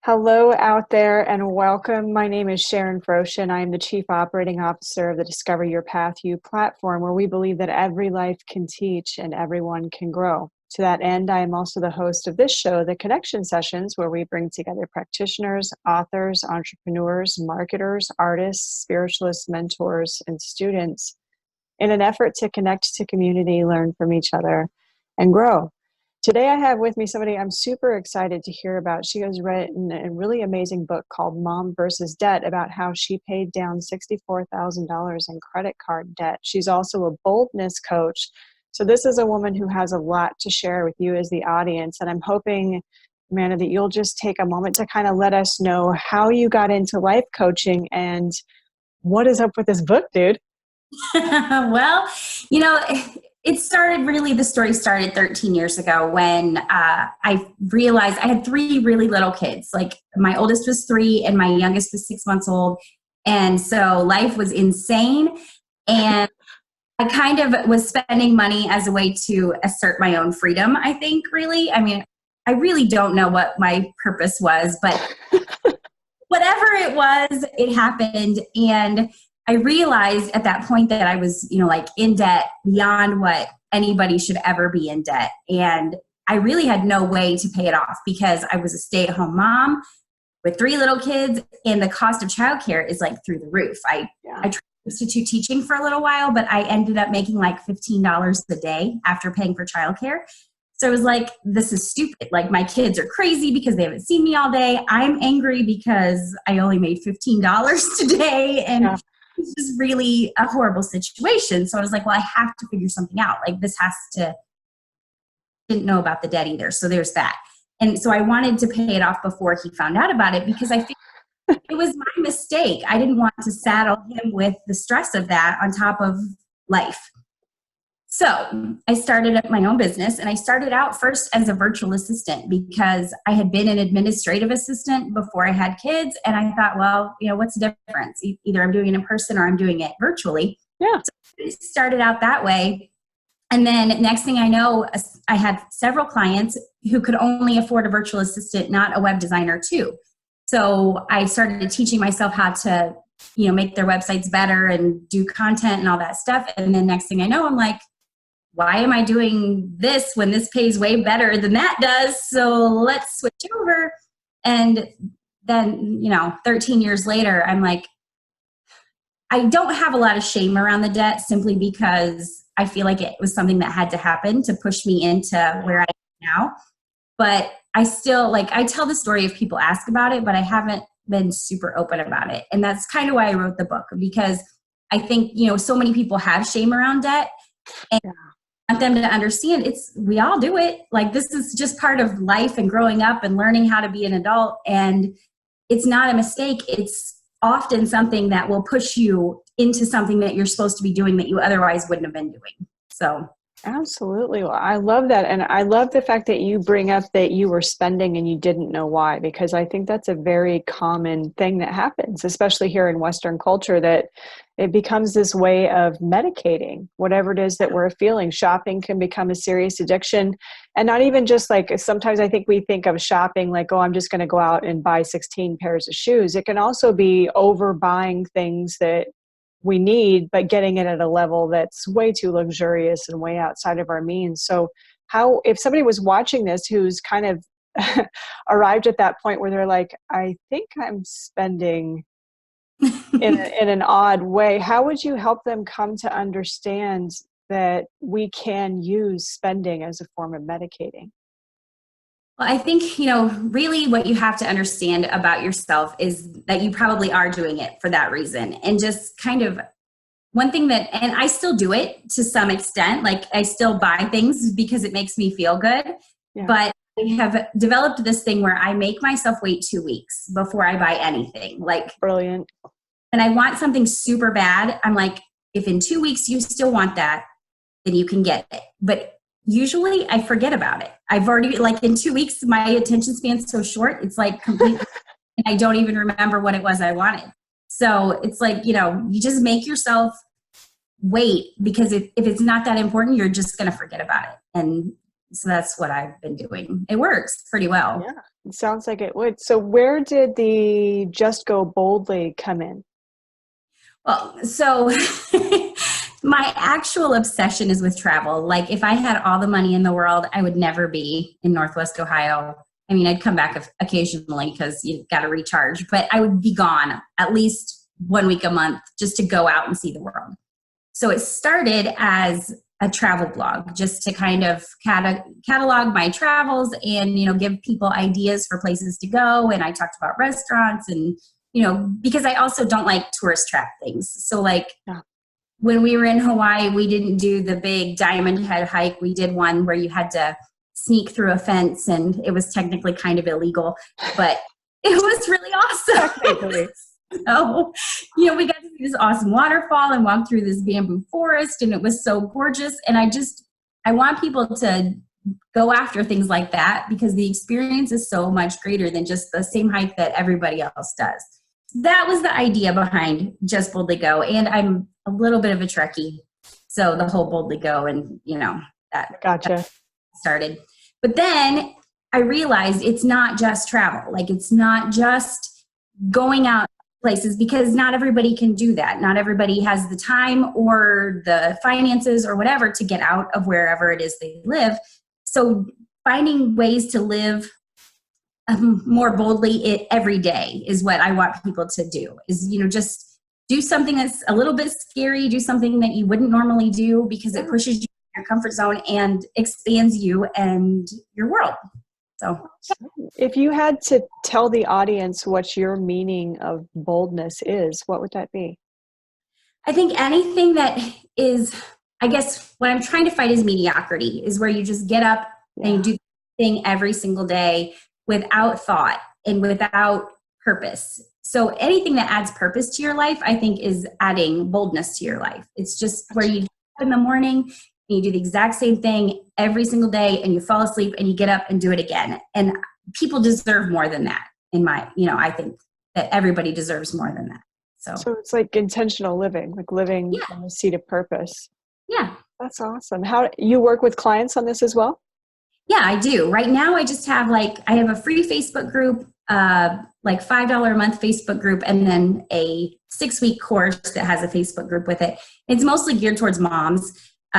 Hello out there and welcome. My name is Sharon Froshin. I am the Chief Operating Officer of the Discover Your PathU platform, where we believe that every life can teach and everyone can grow. To that end, I am also the host of this show, The Connection Sessions, where we bring together practitioners, authors, entrepreneurs, marketers, artists, spiritualists, mentors, and students in an effort to connect to community, learn from each other, and grow. Today I have with me somebody I'm super excited to hear about. She has written a really amazing book called Mom versus Debt about how she paid down $64,000 in credit card debt. She's also a boldness coach. So this is a woman who has a lot to share with you as the audience. And I'm hoping, Amanda, that you'll just take a moment to kind of let us know how you got into life coaching and what is up with this book, dude. Well, the story started 13 years ago when I realized I had three really little kids. Like my oldest was 3 and my youngest was 6 months old. And so life was insane. And I kind of was spending money as a way to assert my own freedom, I think, really. I mean, I really don't know what my purpose was, but whatever it was, it happened. And I realized at that point that I was, in debt beyond what anybody should ever be in debt. And I really had no way to pay it off because I was a stay-at-home mom with 3 little kids, and the cost of childcare is like through the roof. I tried substitute teaching for a little while, but I ended up making like $15 a day after paying for childcare. So I was like, this is stupid. Like my kids are crazy because they haven't seen me all day. I'm angry because I only made $15 today. And it's just really a horrible situation. So I was like, well, I have to figure something out. Like didn't know about the debt either. So there's that. And so I wanted to pay it off before he found out about it because I think it was my mistake. I didn't want to saddle him with the stress of that on top of life. So I started up my own business, and I started out first as a virtual assistant because I had been an administrative assistant before I had kids. And I thought, well, what's the difference? Either I'm doing it in person or I'm doing it virtually. Yeah. So I started out that way. And then next thing I know, I had several clients who could only afford a virtual assistant, not a web designer too. So I started teaching myself how to, make their websites better and do content and all that stuff. And then next thing I know, I'm like, why am I doing this when this pays way better than that does? So let's switch over. And then, 13 years later, I'm like, I don't have a lot of shame around the debt simply because I feel like it was something that had to happen to push me into where I am now. But I still, I tell the story if people ask about it, but I haven't been super open about it. And that's kind of why I wrote the book, because I think, so many people have shame around debt. And I want them to understand we all do it. Like this is just part of life and growing up and learning how to be an adult. And it's not a mistake. It's often something that will push you into something that you're supposed to be doing that you otherwise wouldn't have been doing. So. Absolutely. Well, I love that. And I love the fact that you bring up that you were spending and you didn't know why, because I think that's a very common thing that happens, especially here in Western culture, that it becomes this way of medicating whatever it is that we're feeling. Shopping can become a serious addiction. And not even just sometimes I think we think of shopping like, oh, I'm just going to go out and buy 16 pairs of shoes. It can also be overbuying things that we need, but getting it at a level that's way too luxurious and way outside of our means. So if somebody was watching this who's kind of arrived at that point where they're like, I think I'm spending in an odd way, how would you help them come to understand that we can use spending as a form of medicating? Well, I think, really what you have to understand about yourself is that you probably are doing it for that reason. And just kind of one thing and I still do it to some extent, like I still buy things because it makes me feel good. Yeah. But I have developed this thing where I make myself wait 2 weeks before I buy anything. Brilliant. And I want something super bad. I'm like, if in 2 weeks you still want that, then you can get it. But usually I forget about it. I've already, in 2 weeks, my attention span's so short, it's completely, and I don't even remember what it was I wanted. So it's you just make yourself wait, because if it's not that important, you're just going to forget about it. And So that's what I've been doing. It works pretty well. Yeah, it sounds like it would. So where did the Just Go Boldly come in? Well, so my actual obsession is with travel. Like if I had all the money in the world, I would never be in Northwest Ohio. I mean, I'd come back occasionally because you've got to recharge, but I would be gone at least 1 week a month just to go out and see the world. So it started as a travel blog just to kind of catalog my travels and, give people ideas for places to go. And I talked about restaurants and, because I also don't like tourist trap things. So like when we were in Hawaii, we didn't do the big Diamond Head hike. We did one where you had to sneak through a fence and it was technically kind of illegal, but it was really awesome. So, we got to see this awesome waterfall and walk through this bamboo forest and it was so gorgeous. And I want people to go after things like that because the experience is so much greater than just the same hike that everybody else does. That was the idea behind Just Boldly Go. And I'm a little bit of a Trekkie. So the whole Boldly Go and, that started. But then I realized it's not just travel. Like it's not just going out places because not everybody can do that. Not everybody has the time or the finances or whatever to get out of wherever it is they live. So finding ways to live more boldly every day is what I want people to do is, just do something that's a little bit scary, do something that you wouldn't normally do because it pushes you in your comfort zone and expands you and your world. So if you had to tell the audience what your meaning of boldness is, what would that be? I think anything that is, I guess what I'm trying to fight is mediocrity, is where you just get up and you do the thing every single day without thought and without purpose. So anything that adds purpose to your life, I think is adding boldness to your life. It's just where you get up in the morning and you do the exact same thing every single day and you fall asleep and you get up and do it again. And people deserve more than that I think that everybody deserves more than that. So it's like intentional living, like living from the seat of purpose. Yeah. That's awesome. How you work with clients on this as well? Yeah, I do. Right now I just have I have a free Facebook group, like $5 a month Facebook group, and then a 6-week course that has a Facebook group with it. It's mostly geared towards moms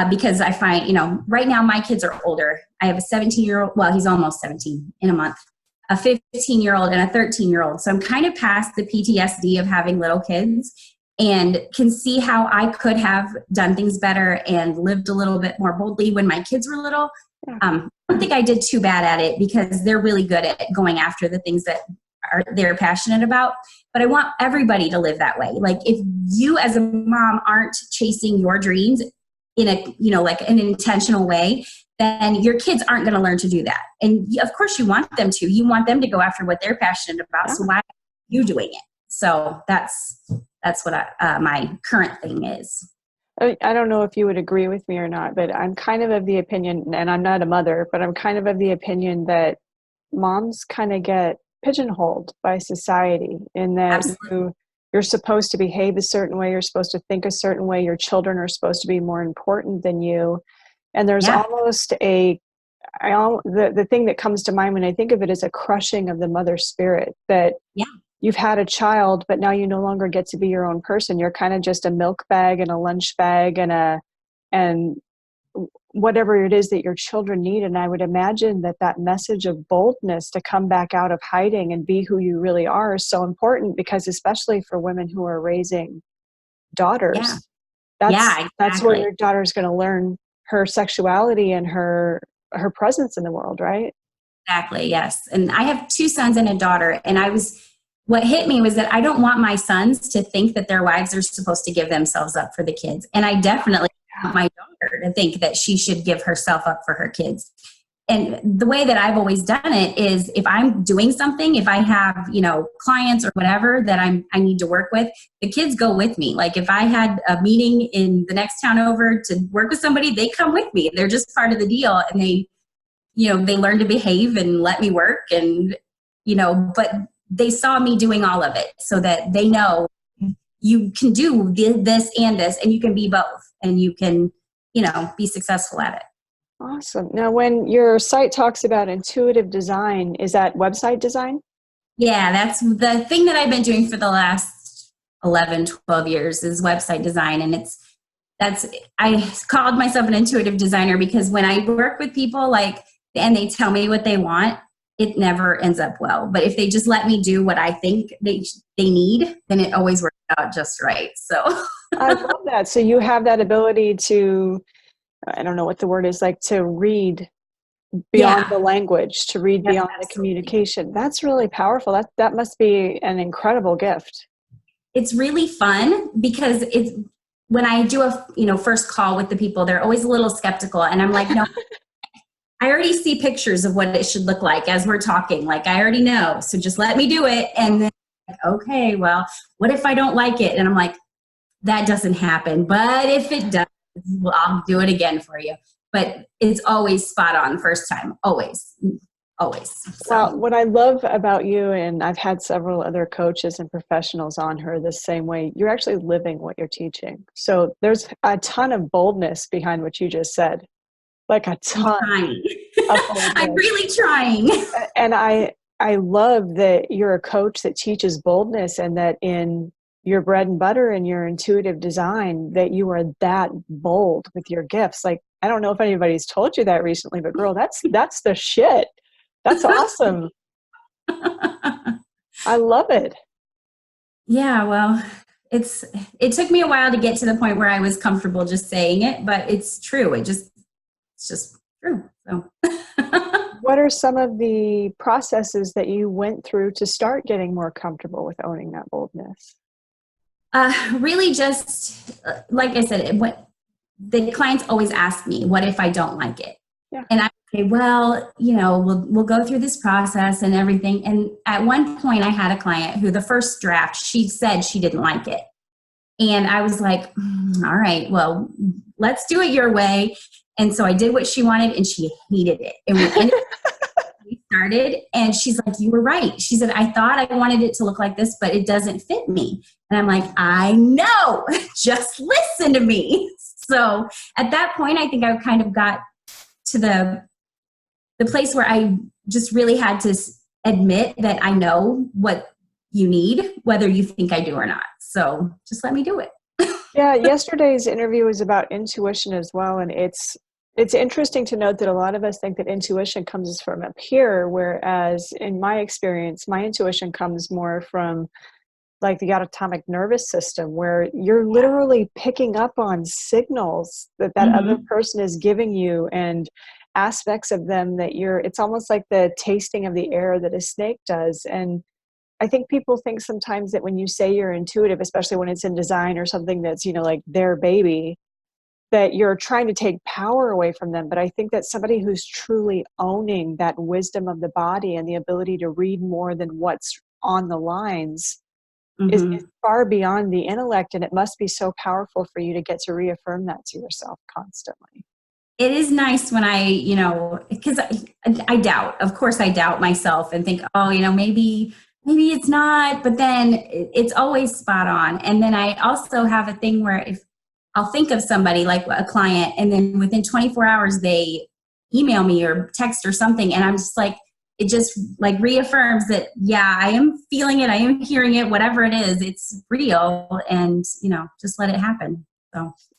because I find, right now my kids are older. I have a 17-year-old, well, he's almost 17 in a month, a 15-year-old and a 13-year-old. So I'm kind of past the PTSD of having little kids and can see how I could have done things better and lived a little bit more boldly when my kids were little. I don't think I did too bad at it because they're really good at going after the things that they're passionate about. But I want everybody to live that way. Like if you as a mom aren't chasing your dreams in an intentional way, then your kids aren't going to learn to do that. And of course you want them to. You want them to go after what they're passionate about. So why are you doing it? So that's what my current thing is. I don't know if you would agree with me or not, but I'm kind of the opinion, and I'm not a mother, but I'm kind of the opinion that moms kind of get pigeonholed by society in that you're supposed to behave a certain way, you're supposed to think a certain way, your children are supposed to be more important than you. And there's almost the thing that comes to mind when I think of it is a crushing of the mother spirit that you've had a child, but now you no longer get to be your own person. You're kind of just a milk bag and a lunch bag and whatever it is that your children need. And I would imagine that message of boldness to come back out of hiding and be who you really are is so important because especially for women who are raising daughters, that's where your daughter's going to learn her sexuality and her presence in the world, right? Exactly. Yes. And I have 2 sons and a daughter. And what hit me was that I don't want my sons to think that their wives are supposed to give themselves up for the kids. And I definitely want my daughter to think that she should give herself up for her kids. And the way that I've always done it is if I'm doing something, if I have, clients or whatever that I need to work with, the kids go with me. Like if I had a meeting in the next town over to work with somebody, they come with me. They're just part of the deal. And they learn to behave and let me work and, but they saw me doing all of it so that they know you can do this and this and you can be both and you can, be successful at it. Awesome. Now, when your site talks about intuitive design, is that website design? Yeah, that's the thing that I've been doing for the last 11, 12 years is website design. And I called myself an intuitive designer because when I work with people and they tell me what they want, it never ends up well. But if they just let me do what I think they need, then it always works out just right. So I love that. So you have that ability to, I don't know what the word is, like to read beyond the yeah. language, to read Yep, beyond the absolutely. communication. That's really powerful. That must be an incredible gift. It's really fun because it's when I do a first call with the people, they're always a little skeptical, and I'm like, no, I already see pictures of what it should look like as we're talking. Like I already know, so just let me do it. And then, okay, well, what if I don't like it? And I'm like, that doesn't happen. But if it does, well, I'll do it again for you. But it's always spot on first time, always, always. Well, So what I love about you, and I've had several other coaches and professionals on her the same way, you're actually living what you're teaching. So there's a ton of boldness behind what you just said, like a I'm ton trying. of I'm boldness. really trying. And I love that you're a coach that teaches boldness, and that in your bread and butter and your intuitive design, that you are that bold with your gifts. Like, I don't know if anybody's told you that recently, but girl, that's the shit. That's awesome. I love it. Yeah, well, it took me a while to get to the point where I was comfortable just saying it, but it's true. It's just true. So What are some of the processes that you went through to start getting more comfortable with owning that boldness? really just like I said, what the clients always ask me, what if I don't like it? Yeah. And I say, well, we'll go through this process and everything. And at one point I had a client who the first draft, she said she didn't like it. And I was like, all right, well, let's do it your way. And so I did what she wanted and she hated it. And we started and she's like, you were right. She said, I thought I wanted it to look like this, but it doesn't fit me. And I'm like, I know, just listen to me. So at that point, I think I kind of got to the place where I just really had to admit that I know what you need, whether you think I do or not. So just let me do it. Yeah, yesterday's interview was about intuition as well, and it's interesting to note that a lot of us think that intuition comes from up here, whereas in my experience, my intuition comes more from like the autonomic nervous system, where you're literally picking up on signals that other Mm-hmm. person is giving you, and aspects of them that it's almost like the tasting of the air that a snake does. And I think people think sometimes that when you say you're intuitive, especially when it's in design or something that's, like their baby, that you're trying to take power away from them. But I think that somebody who's truly owning that wisdom of the body and the ability to read more than what's on the lines is Mm-hmm. far beyond the intellect. And it must be so powerful for you to get to reaffirm that to yourself constantly. It is nice when because I doubt, of course I doubt myself and think, oh, maybe it's not, but then it's always spot on. And then I also have a thing where if I'll think of somebody like a client and then within 24 hours they email me or text or something. And I'm just like, it just like reaffirms that, yeah, I am feeling it. I am hearing it, whatever it is, it's real and, just let it happen.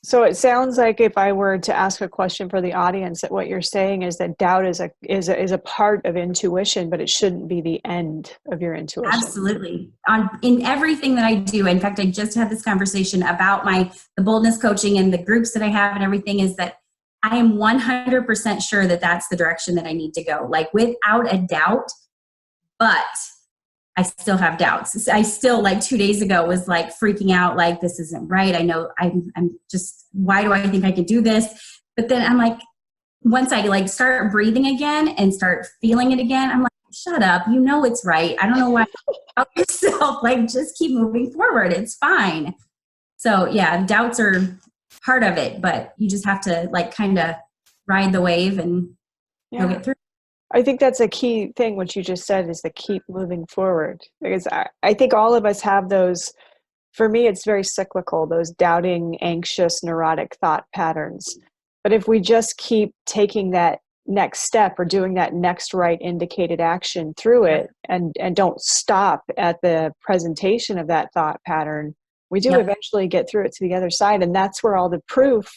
So it sounds like if I were to ask a question for the audience, that what you're saying is that doubt is a part of intuition, but it shouldn't be the end of your intuition. Absolutely. In everything that I do. In fact, I just had this conversation about the boldness coaching and the groups that I have and everything is that I am 100% sure that that's the direction that I need to go. Like without a doubt, but I still have doubts. I still like 2 days ago was like freaking out. Like this isn't right. I know I'm just, why do I think I could do this? But then I'm like, once I like start breathing again and start feeling it again, I'm like, shut up. You know it's right. I don't know why you yourself. Like just keep moving forward. It's fine. So yeah, doubts are part of it, but you just have to like kind of ride the wave and you'll Yeah. get through. I think that's a key thing, what you just said, is to keep moving forward. Because I think all of us have those, for me, it's very cyclical, those doubting, anxious, neurotic thought patterns. But if we just keep taking that next step or doing that next right indicated action through it and don't stop at the presentation of that thought pattern, we do eventually get through it to the other side. And that's where all the proof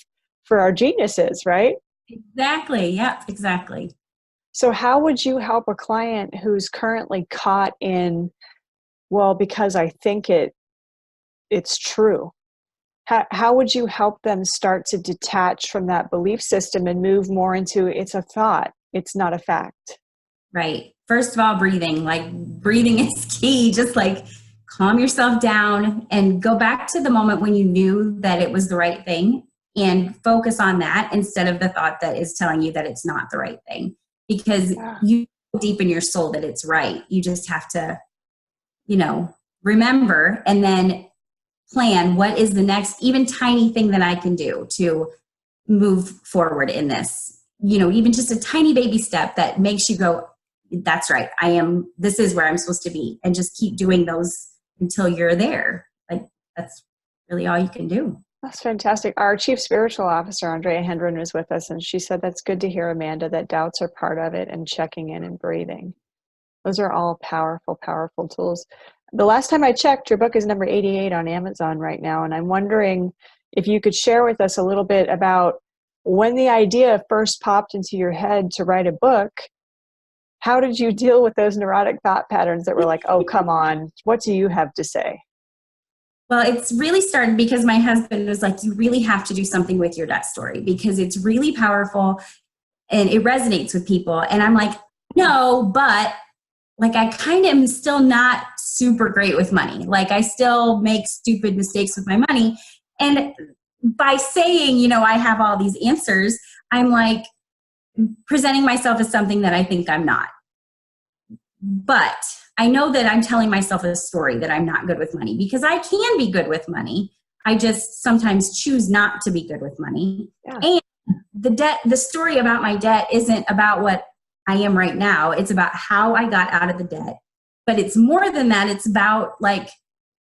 for our genius is, right? Exactly. Yeah, exactly. So how would you help a client who's currently caught in, well, because I think it's true? How would you help them start to detach from that belief system and move more into, it's a thought, it's not a fact? Right. First of all, breathing. Like, breathing is key. Just like calm yourself down and go back to the moment when you knew that it was the right thing and focus on that instead of the thought that is telling you that it's not the right thing. Because you know deep in your soul that it's right. You just have to, remember and then plan what is the next even tiny thing that I can do to move forward in this. Even just a tiny baby step that makes you go, that's right, this is where I'm supposed to be. And just keep doing those until you're there. Like, that's really all you can do. That's fantastic. Our Chief Spiritual Officer, Andrea Hendren, was with us, and she said, that's good to hear, Amanda, that doubts are part of it, and checking in and breathing. Those are all powerful, powerful tools. The last time I checked, your book is number 88 on Amazon right now, and I'm wondering if you could share with us a little bit about when the idea first popped into your head to write a book. How did you deal with those neurotic thought patterns that were like, oh, come on, what do you have to say? Well, it's really started because my husband was like, you really have to do something with your debt story because it's really powerful and it resonates with people. And I'm like, no, but like, I kind of am still not super great with money. Like, I still make stupid mistakes with my money. And by saying, I have all these answers, I'm like presenting myself as something that I think I'm not. But I know that I'm telling myself a story that I'm not good with money because I can be good with money. I just sometimes choose not to be good with money. Yeah. And the story about my debt isn't about what I am right now. It's about how I got out of the debt. But it's more than that. It's about like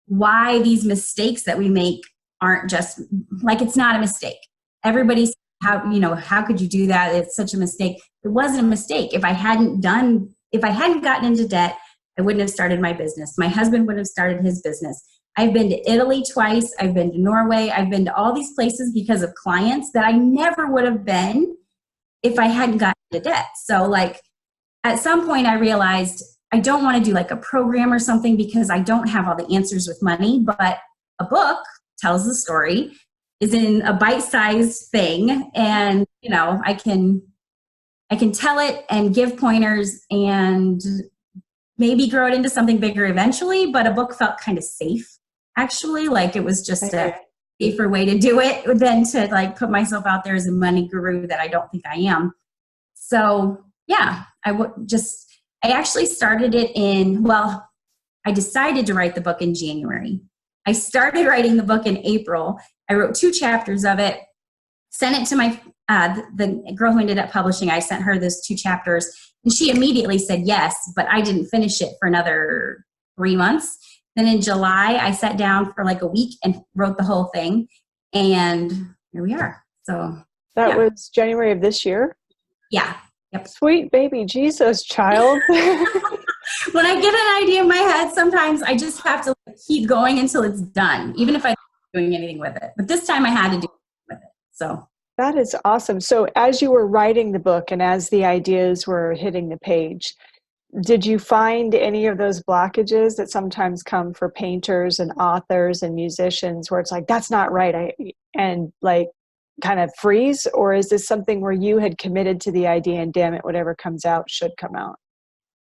why these mistakes that we make aren't just like, it's not a mistake. Everybody's how could you do that? It's such a mistake. It wasn't a mistake. If I hadn't gotten into debt, I wouldn't have started my business. My husband wouldn't have started his business. I've been to Italy twice. I've been to Norway. I've been to all these places because of clients that I never would have been if I hadn't gotten into debt. So like at some point I realized I don't want to do like a program or something because I don't have all the answers with money, but a book tells the story, is in a bite-sized thing, and I can tell it and give pointers and maybe grow it into something bigger eventually, but a book felt kind of safe, actually. Like, it was just a safer way to do it than to like put myself out there as a money guru that I don't think I am. So yeah, I actually started it I decided to write the book in January. I started writing the book in April. I wrote 2 chapters of it, sent it to my the girl who ended up publishing. I sent her those 2 chapters, and she immediately said yes, but I didn't finish it for another 3 months. Then in July, I sat down for like a week and wrote the whole thing, and here we are. So that was January of this year? Yeah. Yep. Sweet baby Jesus, child. When I get an idea in my head, sometimes I just have to keep going until it's done, even if I'm not doing anything with it. But this time I had to do something with it. So that is awesome. So as you were writing the book and as the ideas were hitting the page, did you find any of those blockages that sometimes come for painters and authors and musicians where it's like, that's not right, and like kind of freeze? Or is this something where you had committed to the idea and damn it, whatever comes out should come out?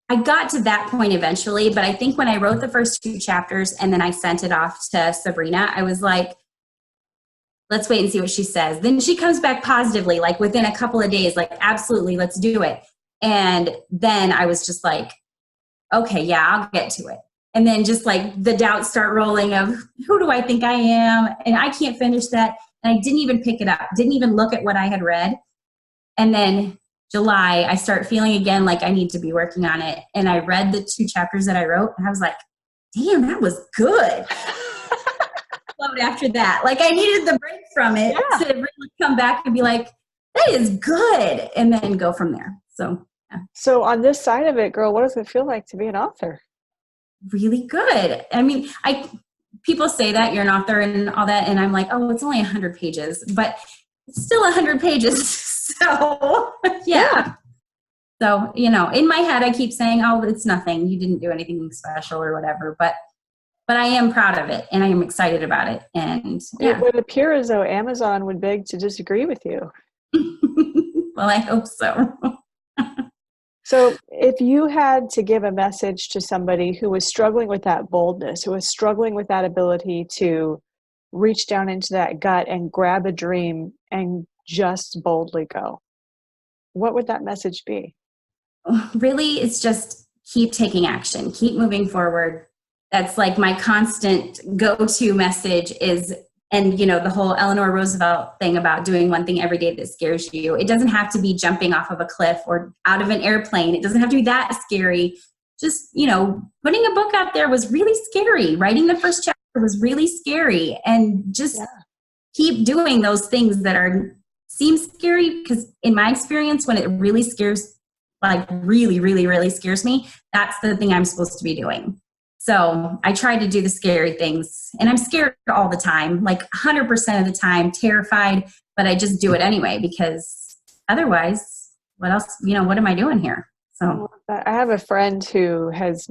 I got to that point eventually, but I think when I wrote the first 2 chapters and then I sent it off to Sabrina, I was like, let's wait and see what she says. Then she comes back positively, like within a couple of days, like, absolutely, let's do it. And then I was just like, okay, yeah, I'll get to it. And then just like the doubts start rolling of, who do I think I am? And I can't finish that. And I didn't even pick it up, didn't even look at what I had read. And then July, I start feeling again like I need to be working on it. And I read the 2 chapters that I wrote, and I was like, damn, that was good. After that, like, I needed the break from it to really come back and be like, that is good. And then go from there. So, yeah. So on this side of it, girl, what does it feel like to be an author? Really good. I mean, people say that you're an author and all that, and I'm like, oh, it's only 100 pages, but it's still 100 pages. So, yeah. So, in my head, I keep saying, oh, it's nothing. You didn't do anything special or whatever, but I am proud of it and I am excited about it. And It would appear as though Amazon would beg to disagree with you. Well, I hope so. So if you had to give a message to somebody who was struggling with that boldness, who was struggling with that ability to reach down into that gut and grab a dream and just boldly go, what would that message be? Really, it's just keep taking action, keep moving forward. That's like my constant go-to message is, and the whole Eleanor Roosevelt thing about doing one thing every day that scares you. It doesn't have to be jumping off of a cliff or out of an airplane. It doesn't have to be that scary. Just, putting a book out there was really scary. Writing the first chapter was really scary. And just keep doing those things that seem scary, because in my experience, when it really scares, like really, really, really scares me, that's the thing I'm supposed to be doing. So I try to do the scary things, and I'm scared all the time, like 100% of the time, terrified, but I just do it anyway, because otherwise, what else, what am I doing here? So I have a friend who has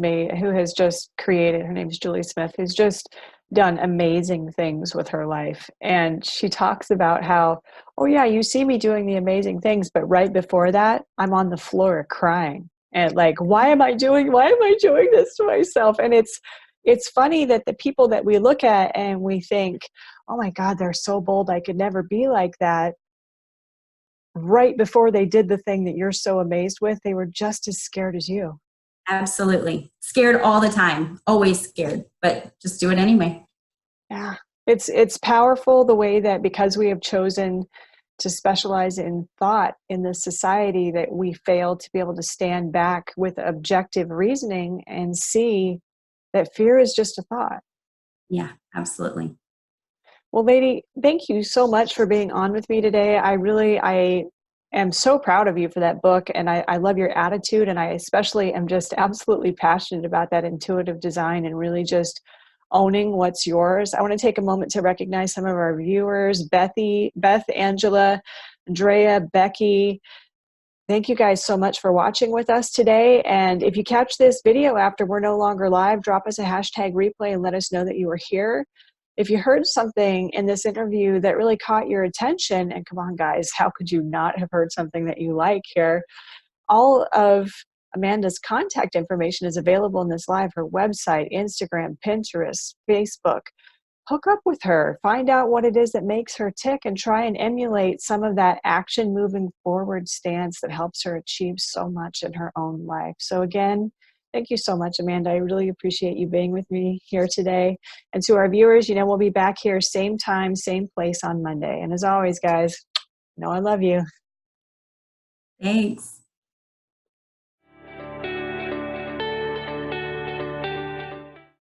just created, her name's Julie Smith, who's just done amazing things with her life. And she talks about how, oh yeah, you see me doing the amazing things, but right before that, I'm on the floor crying. And like, why am I doing this to myself? And it's funny that the people that we look at and we think, oh my God, they're so bold, I could never be like that. Right before they did the thing that you're so amazed with, they were just as scared as you. Absolutely. Scared all the time, always scared, but just do it anyway. Yeah. It's powerful the way that, because we have chosen to specialize in thought in this society, that we fail to be able to stand back with objective reasoning and see that fear is just a thought. Yeah, absolutely. Well, lady, thank you so much for being on with me today. I am so proud of you for that book, and I love your attitude, and I especially am just absolutely passionate about that intuitive design and really just owning what's yours. I want to take a moment to recognize some of our viewers: Beth, Angela, Andrea, Becky. Thank you guys so much for watching with us today. And if you catch this video after we're no longer live, drop us a hashtag replay and let us know that you were here. If you heard something in this interview that really caught your attention, and come on guys, how could you not have heard something that you like here? All of Amanda's contact information is available in this live: her website, Instagram, Pinterest, Facebook. Hook up with her, find out what it is that makes her tick, and try and emulate some of that action moving forward stance that helps her achieve so much in her own life. So again, thank you so much, Amanda. I really appreciate you being with me here today. And to our viewers, we'll be back here same time, same place on Monday. And as always, guys, I love you. Thanks.